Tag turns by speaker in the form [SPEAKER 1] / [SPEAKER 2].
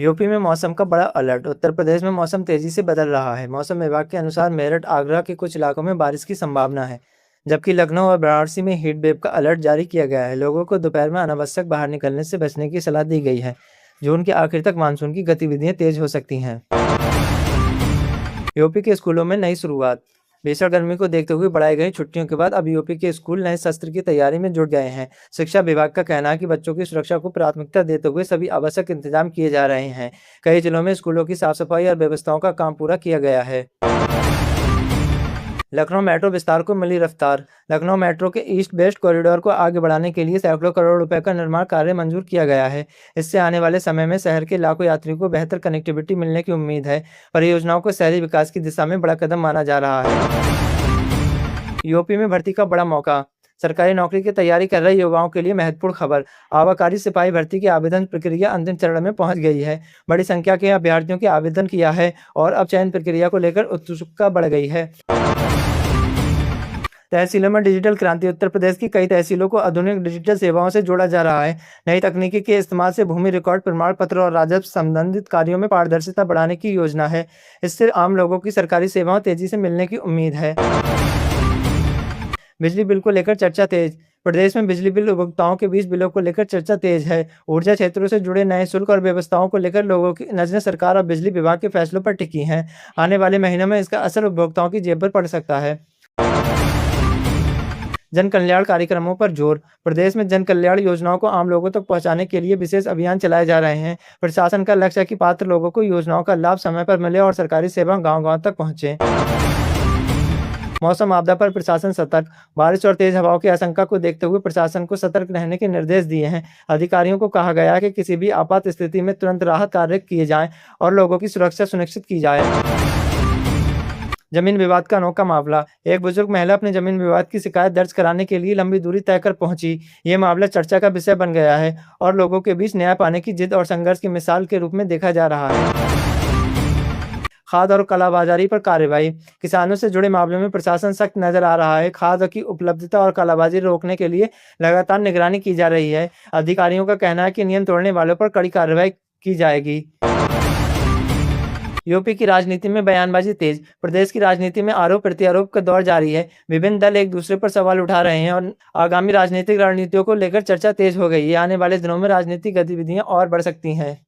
[SPEAKER 1] UP में मौसम का बड़ा अलर्ट। उत्तर प्रदेश में मौसम तेजी से बदल रहा है। मौसम विभाग के अनुसार मेरठ, आगरा के कुछ इलाकों में बारिश की संभावना है, जबकि लखनऊ और वाराणसी में हीट वेव का अलर्ट जारी किया गया है। लोगों को दोपहर में अनावश्यक बाहर निकलने से बचने की सलाह दी गई है। जून के आखिर तक मानसून की गतिविधियां तेज हो सकती हैं। यूपी के स्कूलों में नई शुरुआत। भीषण गर्मी को देखते हुए बढ़ाई गई छुट्टियों के बाद अब यूपी के स्कूल नए सत्र की तैयारी में जुट गए हैं। शिक्षा विभाग का कहना है कि बच्चों की सुरक्षा को प्राथमिकता देते हुए सभी आवश्यक इंतजाम किए जा रहे हैं। कई जिलों में स्कूलों की साफ सफाई और व्यवस्थाओं का काम पूरा किया गया है। लखनऊ मेट्रो विस्तार को मिली रफ्तार। लखनऊ मेट्रो के ईस्ट वेस्ट कॉरिडोर को आगे बढ़ाने के लिए सैकड़ों करोड़ रुपए का निर्माण कार्य मंजूर किया गया है। इससे आने वाले समय में शहर के लाखों यात्रियों को बेहतर कनेक्टिविटी मिलने की उम्मीद है। परियोजनाओं को शहरी विकास की दिशा में बड़ा कदम माना जा रहा है। यूपी में भर्ती का बड़ा मौका। सरकारी नौकरी की तैयारी कर रहे युवाओं के लिए महत्वपूर्ण खबर। आबकारी सिपाही भर्ती की आवेदन प्रक्रिया अंतिम चरण में पहुंच गई है। बड़ी संख्या के अभ्यर्थियों के आवेदन किया है और अब चयन प्रक्रिया को लेकर उत्सुकता बढ़ गई है। तहसीलों में डिजिटल क्रांति। उत्तर प्रदेश की कई तहसीलों को आधुनिक डिजिटल सेवाओं से जोड़ा जा रहा है। नई तकनीकी के इस्तेमाल से भूमि रिकॉर्ड प्रमाण पत्र और राजस्व संबंधित कार्यों में पारदर्शिता बढ़ाने की योजना है। इससे आम लोगों की सरकारी सेवाओं तेजी से मिलने की उम्मीद है। बिजली बिल को लेकर चर्चा तेज। प्रदेश में बिजली बिल उपभोक्ताओं के बीच बिलों को लेकर चर्चा तेज है। ऊर्जा क्षेत्रों से जुड़े नए शुल्क और व्यवस्थाओं को लेकर लोगों की नजरें सरकार और बिजली विभाग के फैसलों पर टिकी हैं। आने वाले महीनों में इसका असर उपभोक्ताओं की जेब पर पड़ सकता है। जन कल्याण कार्यक्रमों पर जोर। प्रदेश में जन कल्याण योजनाओं को आम लोगों तक पहुंचाने के लिए विशेष अभियान चलाए जा रहे हैं। प्रशासन का लक्ष्य है कि पात्र लोगों को योजनाओं का लाभ समय पर मिले और सरकारी सेवा गांव-गांव तक पहुंचे। मौसम आपदा पर प्रशासन सतर्क। बारिश और तेज हवाओं की आशंका को देखते हुए प्रशासन को सतर्क रहने के निर्देश दिए हैं। अधिकारियों को कहा गया है कि किसी भी आपात स्थिति में तुरंत राहत कार्य किए जाएं और लोगों की सुरक्षा सुनिश्चित की जाए। जमीन विवाद का अनोखा मामला। एक बुजुर्ग महिला अपने जमीन विवाद की शिकायत दर्ज कराने के लिए लंबी दूरी तय कर पहुंची। ये मामला चर्चा का विषय बन गया है और लोगों के बीच न्याय पाने की जिद और संघर्ष की मिसाल के रूप में देखा जा रहा है। खाद और कालाबाजारी पर कार्रवाई। किसानों से जुड़े मामलों में प्रशासन सख्त नजर आ रहा है। खाद की उपलब्धता और कालाबाजारी रोकने के लिए लगातार निगरानी की जा रही है। अधिकारियों का कहना है कि नियम तोड़ने वालों पर कड़ी कार्रवाई की जाएगी। यूपी की राजनीति में बयानबाजी तेज। प्रदेश की राजनीति में आरोप प्रत्यारोप का दौर जारी है। विभिन्न दल एक दूसरे पर सवाल उठा रहे हैं और आगामी राजनीतिक रणनीतियों को लेकर चर्चा तेज हो गई है। आने वाले दिनों में राजनीतिक गतिविधियां और बढ़ सकती हैं।